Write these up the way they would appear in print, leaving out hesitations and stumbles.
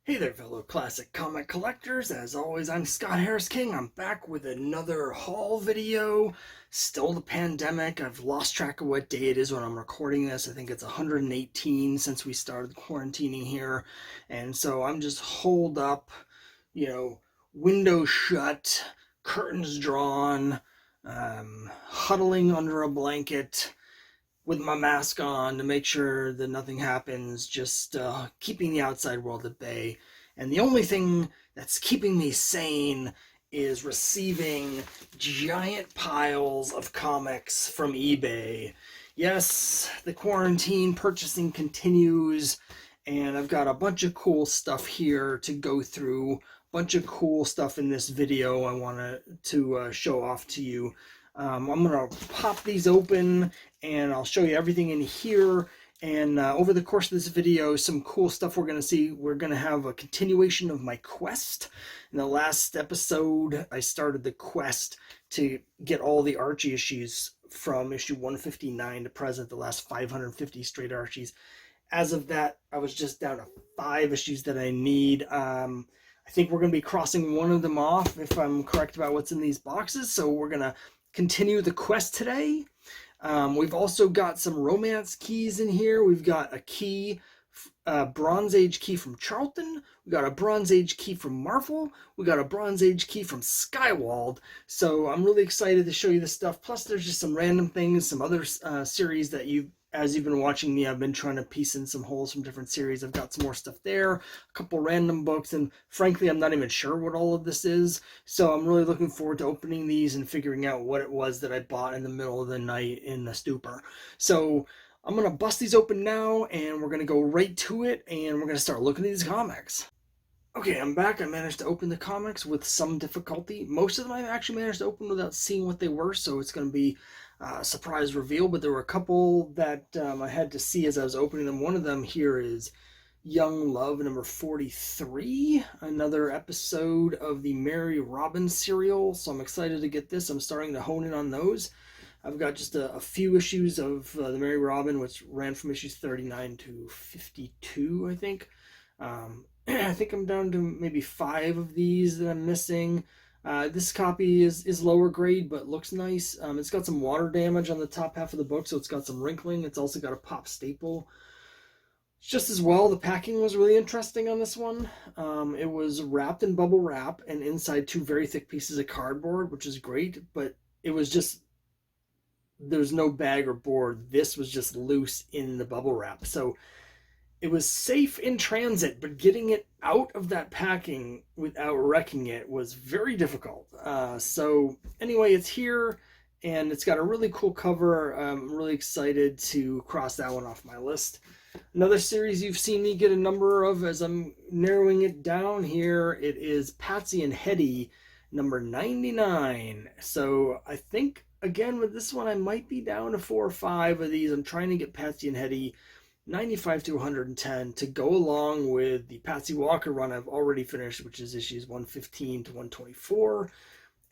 Hey there, fellow classic comic collectors. As always, I'm Scott Harris King. I'm back with another haul video. Still the pandemic. I've lost track of what day it is when I'm recording this. I think it's 118 since we started quarantining here. And so I'm just holed up, you know, window shut, curtains drawn, huddling under a blanket with my mask on to make sure that nothing happens, just keeping the outside world at bay. And the only thing that's keeping me sane is receiving giant piles of comics from eBay. Yes, the quarantine purchasing continues, and I've got a bunch of cool stuff here to go through. A bunch of cool stuff in this video I want to show off to you. I'm going to pop these open and I'll show you everything in here. And over the course of this video, some cool stuff we're going to see. We're going to have a continuation of my quest. In the last episode, I started the quest to get all the Archie issues from issue 159 to present, the last 550 straight Archies. As of that, I was just down to 5 issues that I need. I think we're going to be crossing one of them off if I'm correct about what's in these boxes. So we're going to continue the quest today. We've also got some romance keys in here. We've got a key, Bronze Age key from Charlton. We got a Bronze Age key from Marvel. We got a Bronze Age key from Skywald. So I'm really excited to show you this stuff. Plus, there's just some random things, some other series that as you've been watching me, I've been trying to piece in some holes from different series. I've got some more stuff there, a couple random books, and frankly, I'm not even sure what all of this is. So I'm really looking forward to opening these and figuring out what it was that I bought in the middle of the night in the stupor. So I'm going to bust these open now, and we're going to go right to it, and we're going to start looking at these comics. Okay, I'm back. I managed to open the comics with some difficulty. Most of them I actually managed to open without seeing what they were, so it's going to be surprise reveal, but there were a couple that I had to see as I was opening them. One of them here is Young Love number 43, another episode of the Mary Robin serial, so I'm excited to get this. I'm starting to hone in on those. I've got just a few issues of the Mary Robin, which ran from issues 39 to 52, I think. I think I'm down to maybe 5 of these that I'm missing. This copy is lower grade, but looks nice. It's got some water damage on the top half of the book, so it's got some wrinkling. It's also got a pop staple. Just as well, the packing was really interesting on this one. It was wrapped in bubble wrap and inside 2 very thick pieces of cardboard, which is great, but it was just, there's no bag or board. This was just loose in the bubble wrap. So it was safe in transit, but getting it out of that packing without wrecking it was very difficult. So anyway, it's here, and it's got a really cool cover. I'm really excited to cross that one off my list. Another series you've seen me get a number of as I'm narrowing it down here, it is Patsy and Hetty, number 99. So I think, again, with this one, I might be down to 4 or 5 of these. I'm trying to get Patsy and Hetty 95 to 110 to go along with the Patsy Walker run I've already finished, which is issues 115 to 124.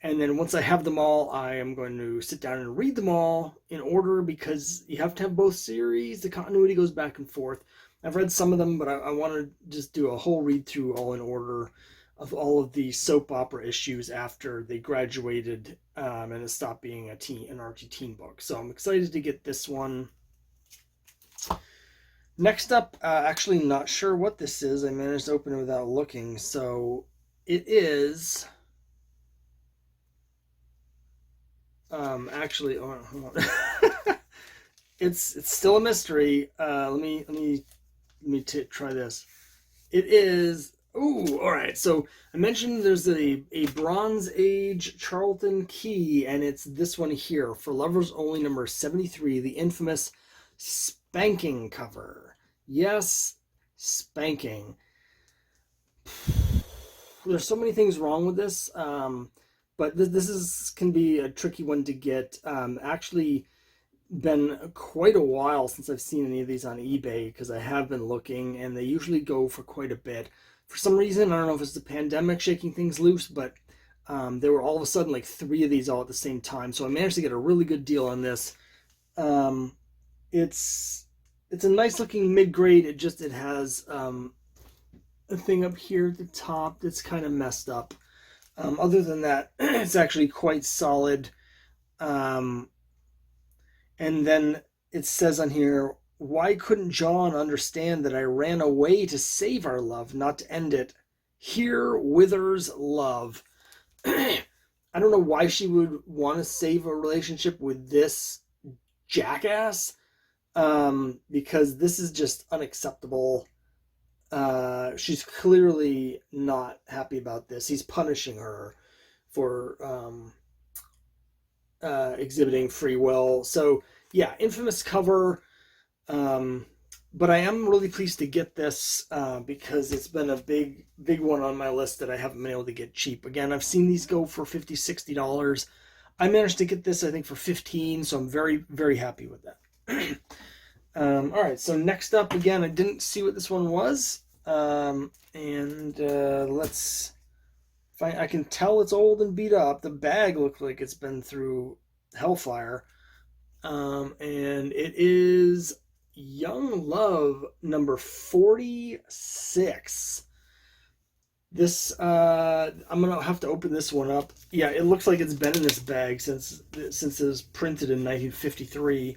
And then once I have them all, I am going to sit down and read them all in order, because you have to have both series. The continuity goes back and forth. I've read some of them, but I want to just do a whole read through all in order of all of the soap opera issues after they graduated and it stopped being an Archie teen book. So I'm excited to get this one. Next up, actually not sure what this is. I managed to open it without looking. So it is actually, oh, hold on. it's still a mystery. Let me try this. It is, oh, all right. So I mentioned there's a Bronze Age Charlton key, and it's this one here, For Lovers Only number 73, the infamous spanking cover. Yes, spanking. There's so many things wrong with this, but this can be a tricky one to get. Actually, been quite a while since I've seen any of these on eBay, because I have been looking, and they usually go for quite a bit. For some reason, I don't know if it's the pandemic shaking things loose, but there were all of a sudden like 3 of these all at the same time. So I managed to get a really good deal on this. It's a nice looking mid-grade. It has a thing up here at the top that's kind of messed up. Other than that, it's actually quite solid. And then it says on here, why couldn't John understand that I ran away to save our love, not to end it? Here withers love. I don't know why she would want to save a relationship with this jackass, because this is just unacceptable. She's clearly not happy about this. He's punishing her for exhibiting free will. So yeah, infamous cover. But I am really pleased to get this because it's been a big one on my list that I haven't been able to get cheap. Again, I've seen these go for $50, $60. I managed to get this, I think, for $15, so I'm very, very happy with that. All right, so next up, again, I didn't see what this one was. Let's find. I can tell it's old and beat up. The bag looks like it's been through hellfire. And it is Young Love number 46. This, I'm gonna have to open this one up. Yeah, it looks like it's been in this bag since it was printed in 1953.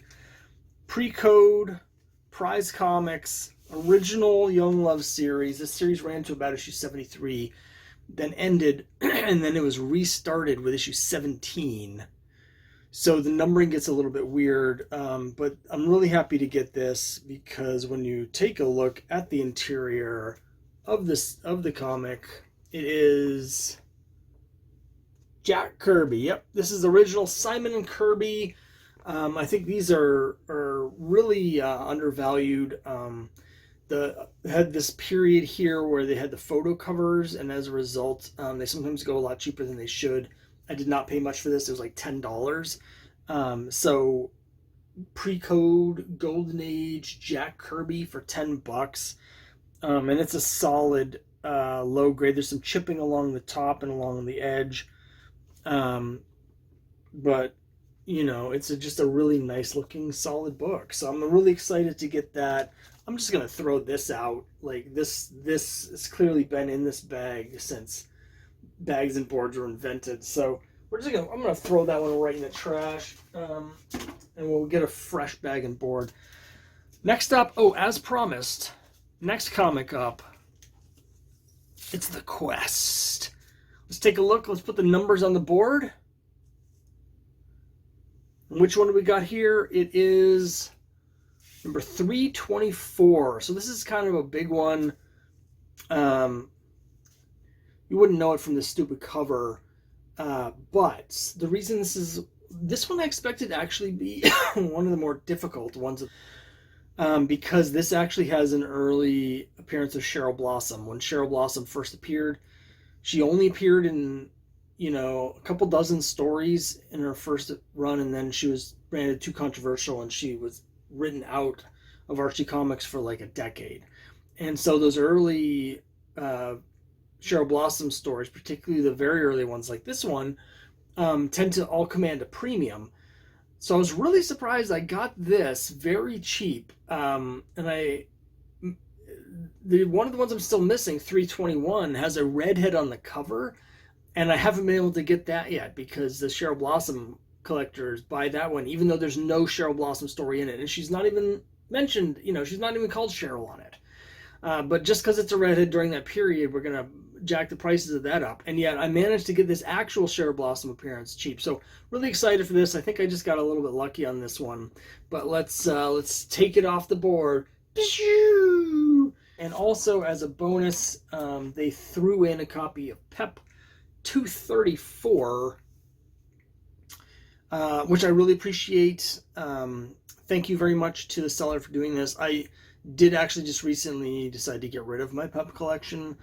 Pre-code, Prize Comics, original Young Love series. This series ran to about issue 73, then ended, and then it was restarted with issue 17. So the numbering gets a little bit weird, but I'm really happy to get this because when you take a look at the interior of the comic, it is Jack Kirby. Yep, this is original Simon and Kirby. I think these are really undervalued. They had this period here where they had the photo covers, and as a result, they sometimes go a lot cheaper than they should. I did not pay much for this. It was like $10. So pre-code Golden Age Jack Kirby for $10. And it's a solid low grade. There's some chipping along the top and along the edge. But you know, it's just a really nice looking solid book. So I'm really excited to get that. I'm just going to throw this out. Like this has clearly been in this bag since bags and boards were invented. So I'm going to throw that one right in the trash. And we'll get a fresh bag and board. Next up, as promised, next comic up, it's The Quest. Let's take a look. Let's put the numbers on the board. And which one do we got here? It is number 324. So this is kind of a big one. You wouldn't know it from the stupid cover. But the reason this one I expected to actually be one of the more difficult ones. Because this actually has an early appearance of Cheryl Blossom. When Cheryl Blossom first appeared, she only appeared in, a couple dozen stories in her first run, and then she was branded too controversial, and she was written out of Archie Comics for like a decade. And so those early Cheryl Blossom stories, particularly the very early ones like this one, tend to all command a premium. So I was really surprised I got this very cheap. And one of the ones I'm still missing, 321, has a redhead on the cover. And I haven't been able to get that yet because the Cheryl Blossom collectors buy that one, even though there's no Cheryl Blossom story in it. And she's not even mentioned, she's not even called Cheryl on it. But just because it's a redhead during that period, we're going to jack the prices of that up. And yet I managed to get this actual Cheryl Blossom appearance cheap. So really excited for this. I think I just got a little bit lucky on this one. But let's take it off the board. And also as a bonus, they threw in a copy of Pep 234, which I really appreciate. Thank you very much to the seller for doing this. I did actually just recently decide to get rid of my Pep collection,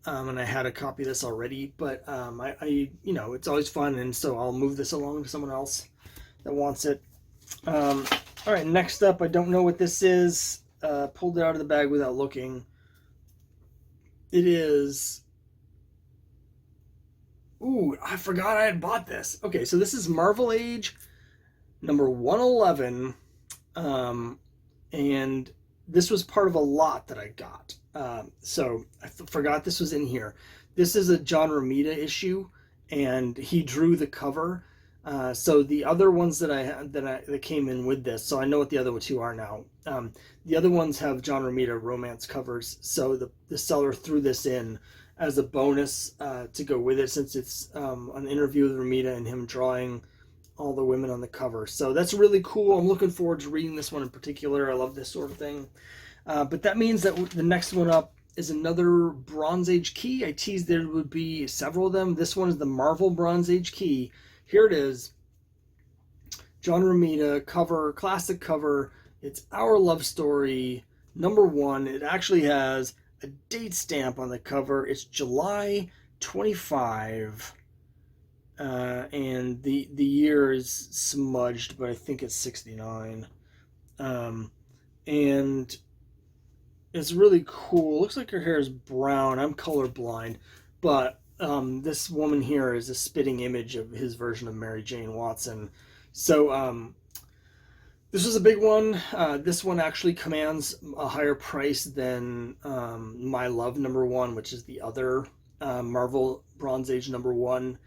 and I had a copy of this already, but it's always fun, and so I'll move this along to someone else that wants it. All right, next up, I don't know what this is. Pulled it out of the bag without looking. It is... Ooh, I forgot I had bought this. Okay, so this is Marvel Age number 111. And this was part of a lot that I got. So I forgot this was in here. This is a John Romita issue, and he drew the cover. So the other ones that came in with this, so I know what the other two are now. The other ones have John Romita romance covers, so the seller threw this in as a bonus to go with it, since it's an interview with Romita and him drawing all the women on the cover. So that's really cool. I'm looking forward to reading this one in particular. I love this sort of thing. But that means that the next one up is another Bronze Age key. I teased there would be several of them. This one is the Marvel Bronze Age key. Here it is. John Romita cover, classic cover. It's Our Love Story #1. It actually has a date stamp on the cover. It's July 25. And the year is smudged, but I think it's 69. And it's really cool. Looks like her hair is brown. I'm colorblind, but this woman here is a spitting image of his version of Mary Jane Watson. So this was a big one. This one actually commands a higher price than My Love #1, which is the other Marvel Bronze Age #1.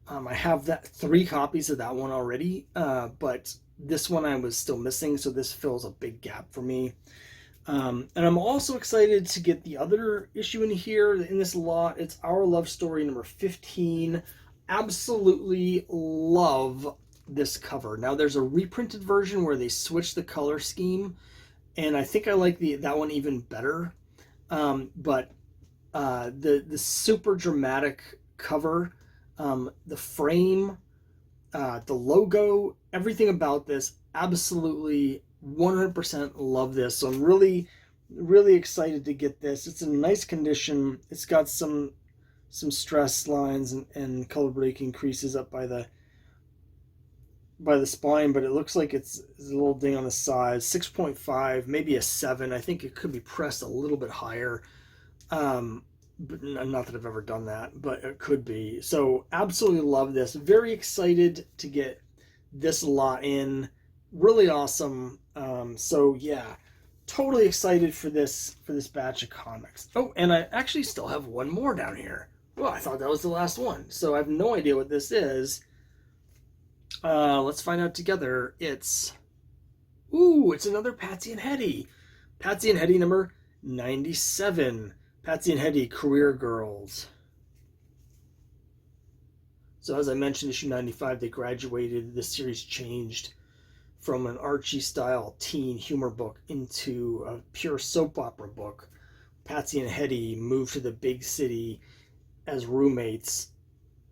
I have 3 copies of that one already, but this one I was still missing, so this fills a big gap for me. And I'm also excited to get the other issue in here, in this lot. It's Our Love Story #15. Absolutely love this cover. Now there's a reprinted version where they switch the color scheme, and I think I like that one even better. But the super dramatic cover, the frame, the logo, everything about this, absolutely 100% love this. So I'm really, really excited to get this. It's in nice condition. It's got some stress lines and color breaking creases up by the spine, but it looks like it's a little ding on the side. 6.5, maybe a 7. I think it could be pressed a little bit higher. But not that I've ever done that, but it could be. So absolutely love this. Very excited to get this lot in. Really awesome. So yeah, totally excited for this batch of comics. Oh, and I actually still have one more down here. Well, I thought that was the last one, so I have no idea what this is. Let's find out together. It's another Patsy and Hetty. Patsy and Hetty #97. Patsy and Hetty, Career Girls. So as I mentioned, issue 95, they graduated. The series changed from an Archie-style teen humor book into a pure soap opera book. Patsy and Hetty moved to the big city as roommates,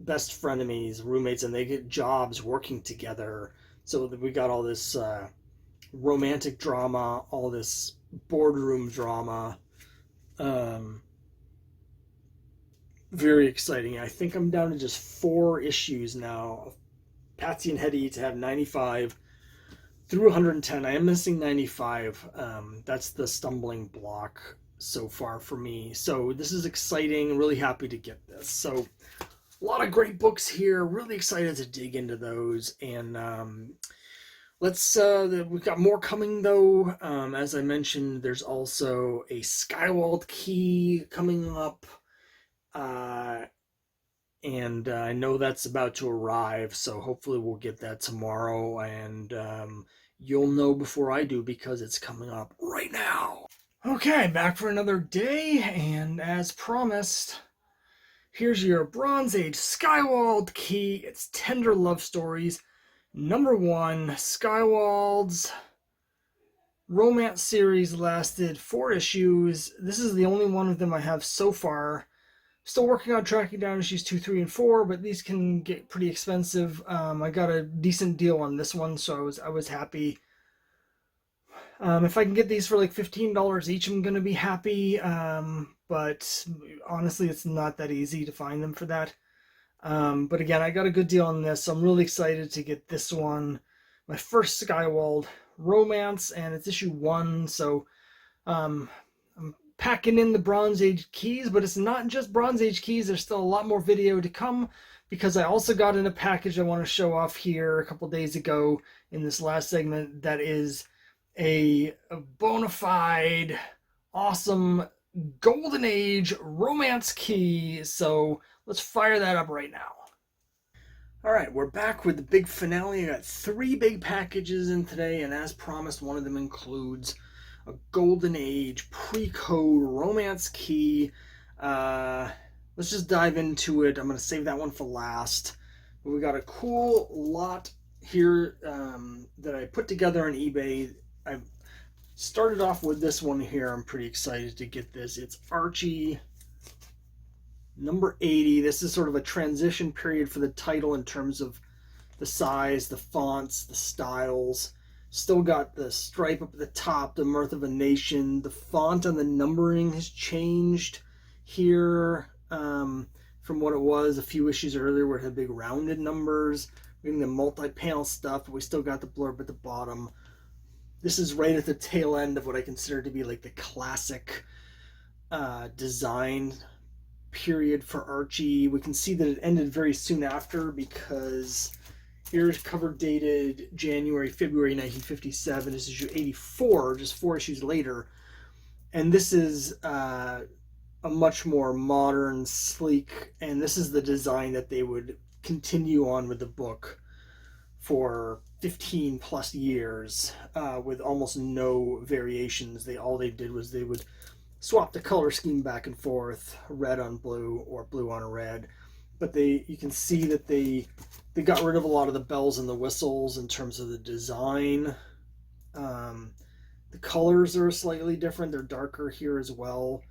best frenemies, roommates, and they get jobs working together. So we got all this romantic drama, all this boardroom drama. Very exciting. I think I'm down to just 4 issues now of Patsy and Hetty to have 95 through 110. I am missing 95. That's the stumbling block so far for me. So this is exciting. Really happy to get this. So a lot of great books here. Really excited to dig into those. And we've got more coming though. As I mentioned, there's also a Skywald key coming up. And I know that's about to arrive, so hopefully we'll get that tomorrow, and you'll know before I do because it's coming up right now. Okay, back for another day, and as promised, here's your Bronze Age Skywald key. It's Tender Love Stories #1. Skywald's romance series lasted 4 issues. This is the only one of them I have so far. Still working on tracking down issues 2, 3, and 4, but these can get pretty expensive. I got a decent deal on this one, so I was happy. If I can get these for like $15 each, I'm gonna be happy. But honestly, it's not that easy to find them for that. But again, I got a good deal on this, so I'm really excited to get this one. My first Skywald romance, and it's issue 1, so I'm packing in the Bronze Age keys, but it's not just Bronze Age keys. There's still a lot more video to come, because I also got in a package I want to show off here a couple days ago in this last segment that is a bona fide, awesome, golden age romance key. So let's fire that up right now. All right, we're back with the big finale. I got 3 big packages in today, and as promised, one of them includes a golden age pre-code romance key. Let's just dive into it. I'm going to save that one for last. We got a cool lot here that I put together on eBay. I started off with this one here. I'm pretty excited to get this. It's Archie number 80. This is sort of a transition period for the title in terms of the size, the fonts, the styles. Still got the stripe up at the top, the Mirth of a Nation. The font on the numbering has changed here from what it was a few issues earlier where it had big rounded numbers. We're getting the multi-panel stuff, but we still got the blurb at the bottom. This is right at the tail end of what I consider to be like the classic design period for Archie. We can see that it ended very soon after because here's cover dated January, February 1957. This is issue 84, just 4 issues later. And this is a much more modern, sleek, and this is the design that they would continue on with the book for 15 plus years with almost no variations. All they did was they would swap the color scheme back and forth, red on blue or blue on red. But you can see that they got rid of a lot of the bells and the whistles in terms of the design. The colors are slightly different. They're darker here as well.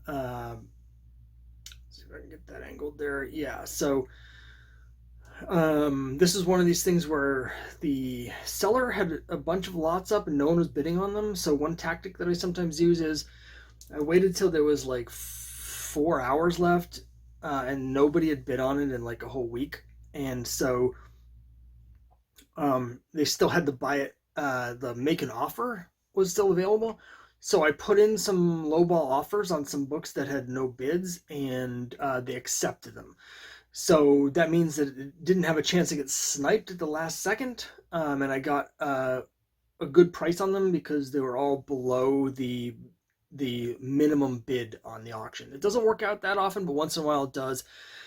See if I can get that angled there. Yeah, so this is one of these things where the seller had a bunch of lots up and no one was bidding on them. So one tactic that I sometimes use is I waited till there was like 4 hours left and nobody had bid on it in like a whole week. And so they still had to buy it. The make an offer was still available. So I put in some lowball offers on some books that had no bids, and they accepted them. So that means that it didn't have a chance to get sniped at the last second, and I got a good price on them because they were all below the minimum bid on the auction. It doesn't work out that often, but once in a while it does.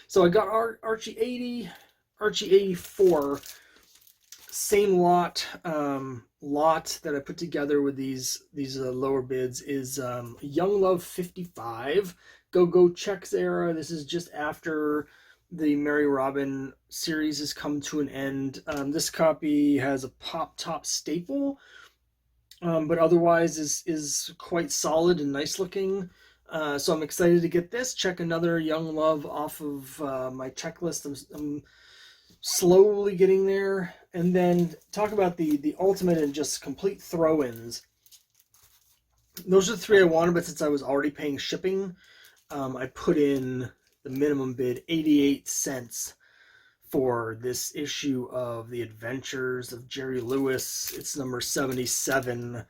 So I got Archie 80, Archie 84, same lot that I put together with these lower bids is Young Love 55, Go Checks era. This is just after the Mary Robin series has come to an end. This copy has a pop top staple, but otherwise is quite solid and nice looking. So I'm excited to get this. Check another Young Love off of my checklist. I'm slowly getting there. And then talk about the ultimate and just complete throw-ins. Those are the 3 I wanted, but since I was already paying shipping, I put in the minimum bid 88 cents for this issue of The Adventures of Jerry Lewis. It's number 77. It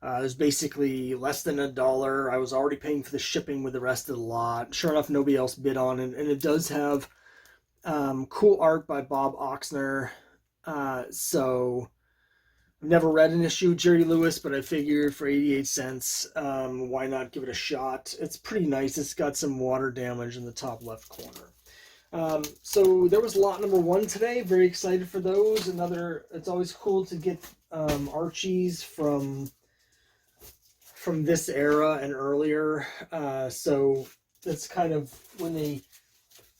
was basically less than $1. I was already paying for the shipping with the rest of the lot. Sure enough, nobody else bid on it, and it does have cool art by Bob Oxner. So I've never read an issue of Jerry Lewis, but I figured for 88 cents, why not give it a shot? It's pretty nice. It's got some water damage in the top left corner. So there was lot number 1 today. Very excited for those. It's always cool to get Archies from this era and earlier. So that's kind of when they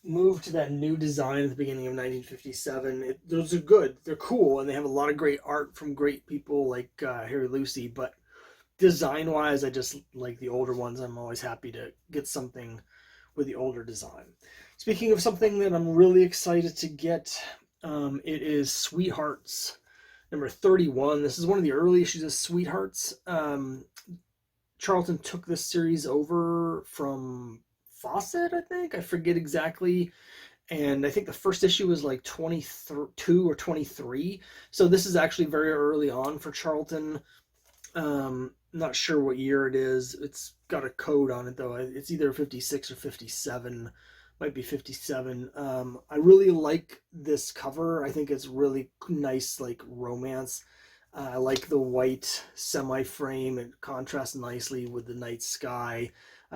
moved to that new design at the beginning of 1957. Those are good. They're cool, and they have a lot of great art from great people like Harry Lucy. But design-wise, I just like the older ones. I'm always happy to get something with the older design. Speaking of something that I'm really excited to get, it is Sweethearts number 31. This is one of the early issues of Sweethearts. Charlton took this series over from Fawcett, I think. I forget exactly. And I think the first issue was like 22 or 23. So this is actually very early on for Charlton. Not sure what year it is. It's got a code on it, though. It's either 56 or 57. Might be 57. I really like this cover. I think it's really nice, like romance. I like the white semi-frame. It contrasts nicely with the night sky.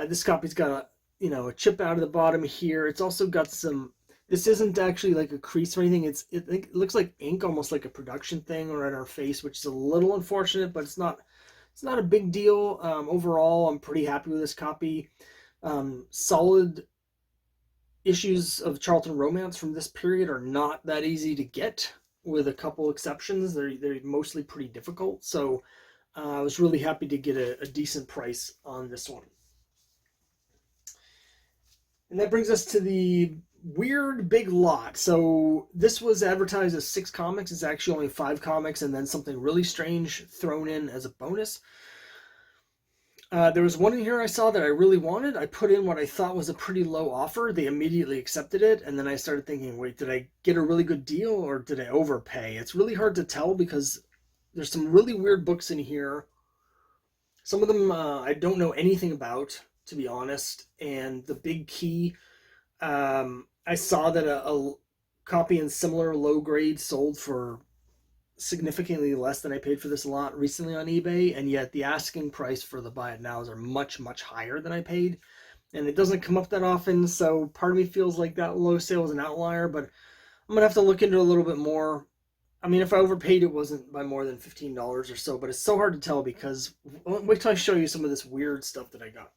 This copy's got a chip out of the bottom here. It's also got some. This isn't actually like a crease or anything. It looks like ink, almost like a production thing or on our face, which is a little unfortunate, but it's not. It's not a big deal. Overall, I'm pretty happy with this copy. Solid issues of Charlton Romance from this period are not that easy to get, with a couple exceptions. They're mostly pretty difficult. So I was really happy to get a decent price on this one. And that brings us to the weird big lot. So this was advertised as 6 comics. It's actually only 5 comics and then something really strange thrown in as a bonus. There was one in here I saw that I really wanted. I put in what I thought was a pretty low offer. They immediately accepted it, and then I started thinking, wait, did I get a really good deal or did I overpay? It's really hard to tell because there's some really weird books in here. Some of them I don't know anything about, to be honest. And the big key, I saw that a copy in similar low grade sold for significantly less than I paid for this lot recently on eBay, and yet the asking price for the buy it nows are much, much higher than I paid. And it doesn't come up that often, so part of me feels like that low sale is an outlier, but I'm going to have to look into it a little bit more. I mean, if I overpaid, it wasn't by more than $15 or so, but it's so hard to tell because wait till I show you some of this weird stuff that I got.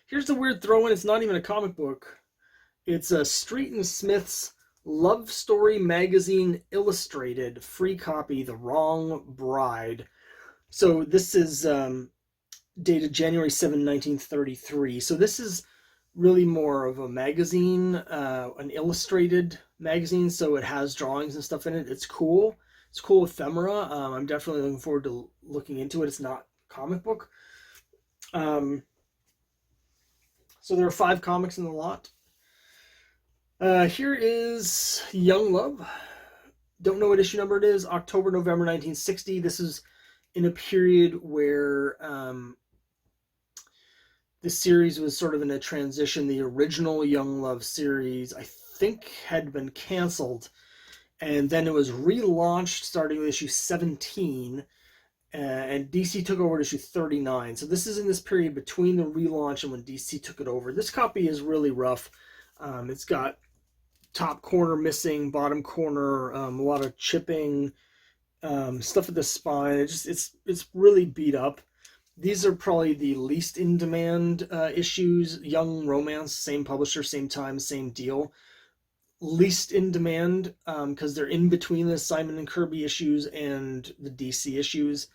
Here's the weird throw-in. It's not even a comic book. It's a Street and Smith's Love Story Magazine Illustrated free copy, The Wrong Bride. So this is dated January 7, 1933. So this is really more of a magazine, an illustrated magazine. So it has drawings and stuff in it. It's cool. It's cool ephemera. I'm definitely looking forward to looking into it. It's not a comic book. So there are 5 comics in the lot. Here is Young Love. Don't know what issue number it is. October, November 1960. This is in a period where the series was sort of in a transition. The original Young Love series, I think, had been canceled. And then it was relaunched starting with issue 17. And DC took over issue 39. So this is in this period between the relaunch and when DC took it over. This copy is really rough. It's got top corner missing, bottom corner, a lot of chipping, stuff at the spine. It's really beat up. These are probably the least in demand issues. Young Romance, same publisher, same time, same deal. Least in demand because they're in between the Simon and Kirby issues and the DC issues.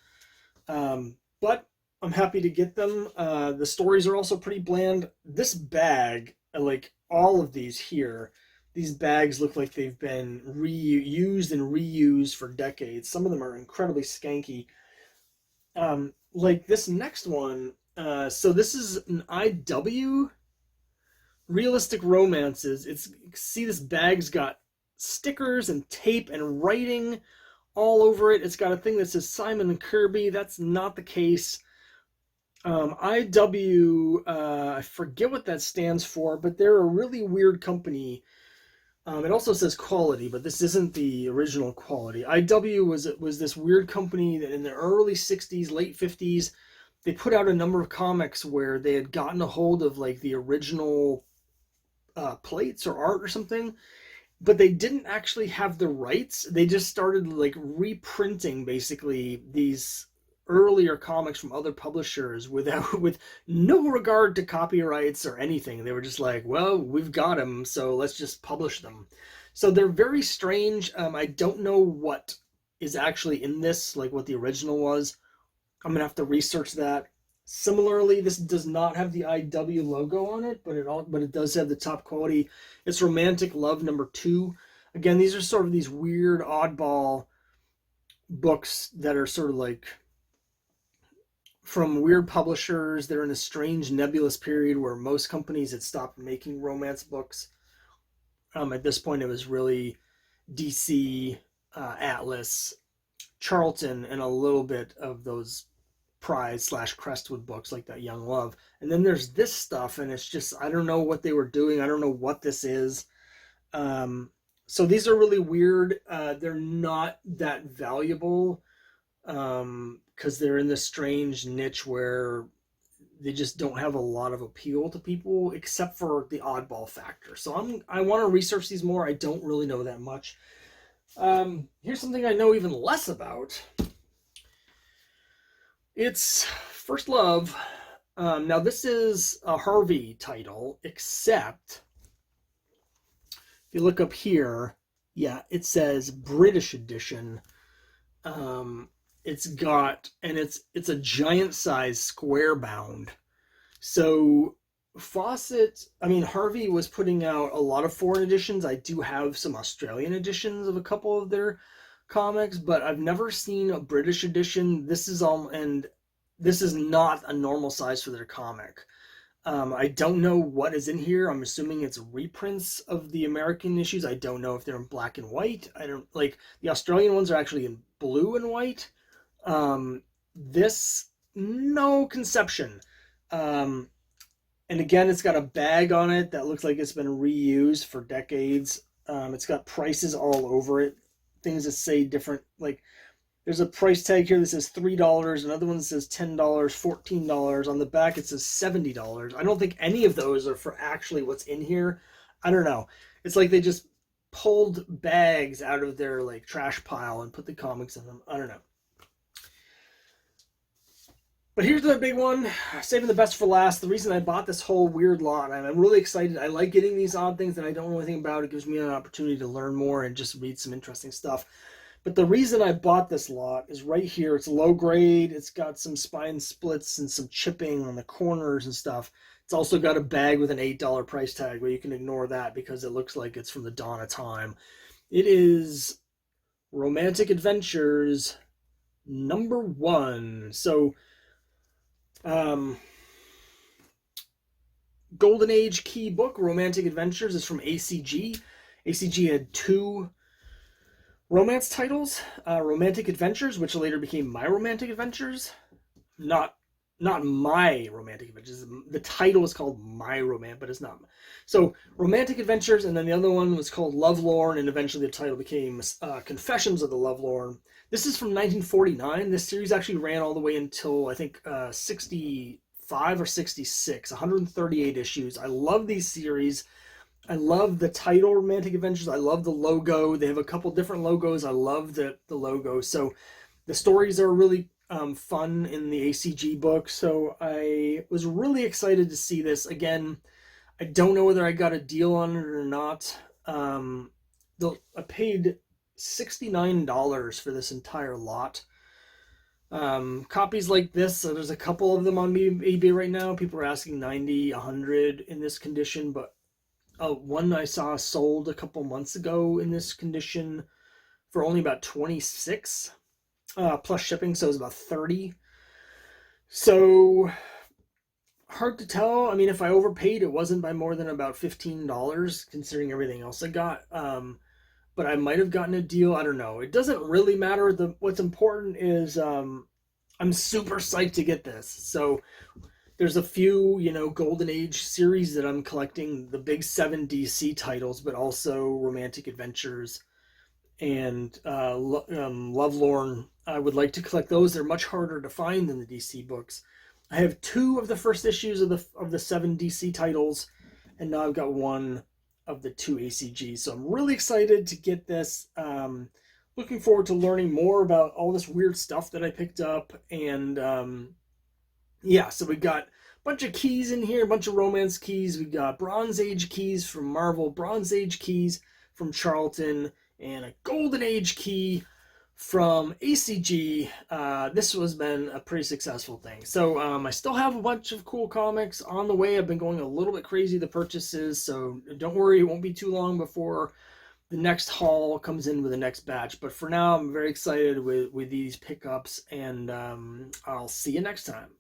But I'm happy to get them. The stories are also pretty bland. This bag, like all of these here, these bags look like they've been reused and reused for decades. Some of them are incredibly skanky. Like this next one. So this is an IW Realistic Romances. See, this bag's got stickers and tape and writing all over it. It's got a thing that says Simon and Kirby. That's not the case. IW, I forget what that stands for, but they're a really weird company. It also says quality, but this isn't the original quality. IW was this weird company that in the early 60s, late 50s, they put out a number of comics where they had gotten a hold of like the original plates or art or something, but they didn't actually have the rights. They just started like reprinting basically these earlier comics from other publishers with no regard to copyrights or anything. They were just like, well, we've got them, so let's just publish them. So they're very strange. I don't know what is actually in this, like what the original was. I'm gonna have to research that. Similarly, this does not have the IW logo on it, but it does have the top quality. It's Romantic Love #2. Again, these are sort of these weird oddball books that are sort of like from weird publishers. They're in a strange nebulous period where most companies had stopped making romance books. At this point, it was really DC, Atlas, Charlton, and a little bit of those Prize/Crestwood books like that Young Love. And then there's this stuff, and it's just, I don't know what they were doing. I don't know what this is. So these are really weird. They're not that valuable. because they're in this strange niche where they just don't have a lot of appeal to people except for the oddball factor. So I want to research these more. I don't really know that much. Here's something I know even less about. It's First Love. Now this is a Harvey title, except if you look up here, yeah, it says British edition. It's a giant size square bound. So Harvey was putting out a lot of foreign editions. I do have some Australian editions of a couple of their comics, but I've never seen a British edition. This is not a normal size for their comic. I don't know what is in here. I'm assuming it's reprints of the American issues. I don't know if they're in black and white. I don't like the Australian ones are actually in blue and white. This, no conception. And again, it's got a bag on it that looks like it's been reused for decades. It's got prices all over it. Things that say different, like there's a price tag here that says $3, another one that says $10, $14. On the back it says $70. I don't think any of those are for actually what's in here. I don't know. It's like they just pulled bags out of their like trash pile and put the comics in them. I don't know. But here's the big one, saving the best for last. The reason I bought this whole weird lot, and I'm really excited. I like getting these odd things that I don't know anything about. It gives me an opportunity to learn more and just read some interesting stuff. But the reason I bought this lot is right here. It's low grade. It's got some spine splits and some chipping on the corners and stuff. It's also got a bag with an $8 price tag, but you can ignore that because it looks like it's from the dawn of time. It is Romantic Adventures #1. So, Golden Age key book, Romantic Adventures, is from ACG. ACG had 2 romance titles, Romantic Adventures, which later became My Romantic Adventures. Not My Romantic Adventures. The title is called My Romance, but it's not. So Romantic Adventures, and then the other one was called Lovelorn, and eventually the title became Confessions of the Lovelorn. This is from 1949. This series actually ran all the way until I think 65 or 66, 138 issues. I love these series. I love the title Romantic Adventures. I love the logo. They have a couple different logos. I love the logo. So the stories are really fun in the ACG book. So I was really excited to see this. Again, I don't know whether I got a deal on it or not. I paid $69 for this entire lot. Copies like this, so there's a couple of them on eBay right now. People are asking $90, $100 in this condition, but one I saw sold a couple months ago in this condition for only about $26 plus shipping, so it was about $30. So hard to tell. I mean, if I overpaid, it wasn't by more than about $15 considering everything else I got. But I might have gotten a deal. I don't know. It doesn't really matter. What's important is I'm super psyched to get this. So there's a few, Golden Age series that I'm collecting, the big 7 DC titles, but also Romantic Adventures and Lovelorn. I would like to collect those. They're much harder to find than the DC books. I have 2 of the first issues of the 7 DC titles, and now I've got 1 of the 2 ACGs. So I'm really excited to get this. Looking forward to learning more about all this weird stuff that I picked up. And yeah, so we got a bunch of keys in here, a bunch of romance keys. We got Bronze Age keys from Marvel, Bronze Age keys from Charlton, and a Golden Age key from ACG. This has been a pretty successful thing. So I still have a bunch of cool comics on the way. I've been going a little bit crazy the purchases, so don't worry, it won't be too long before the next haul comes in with the next batch. But for now, I'm very excited with these pickups, and I'll see you next time.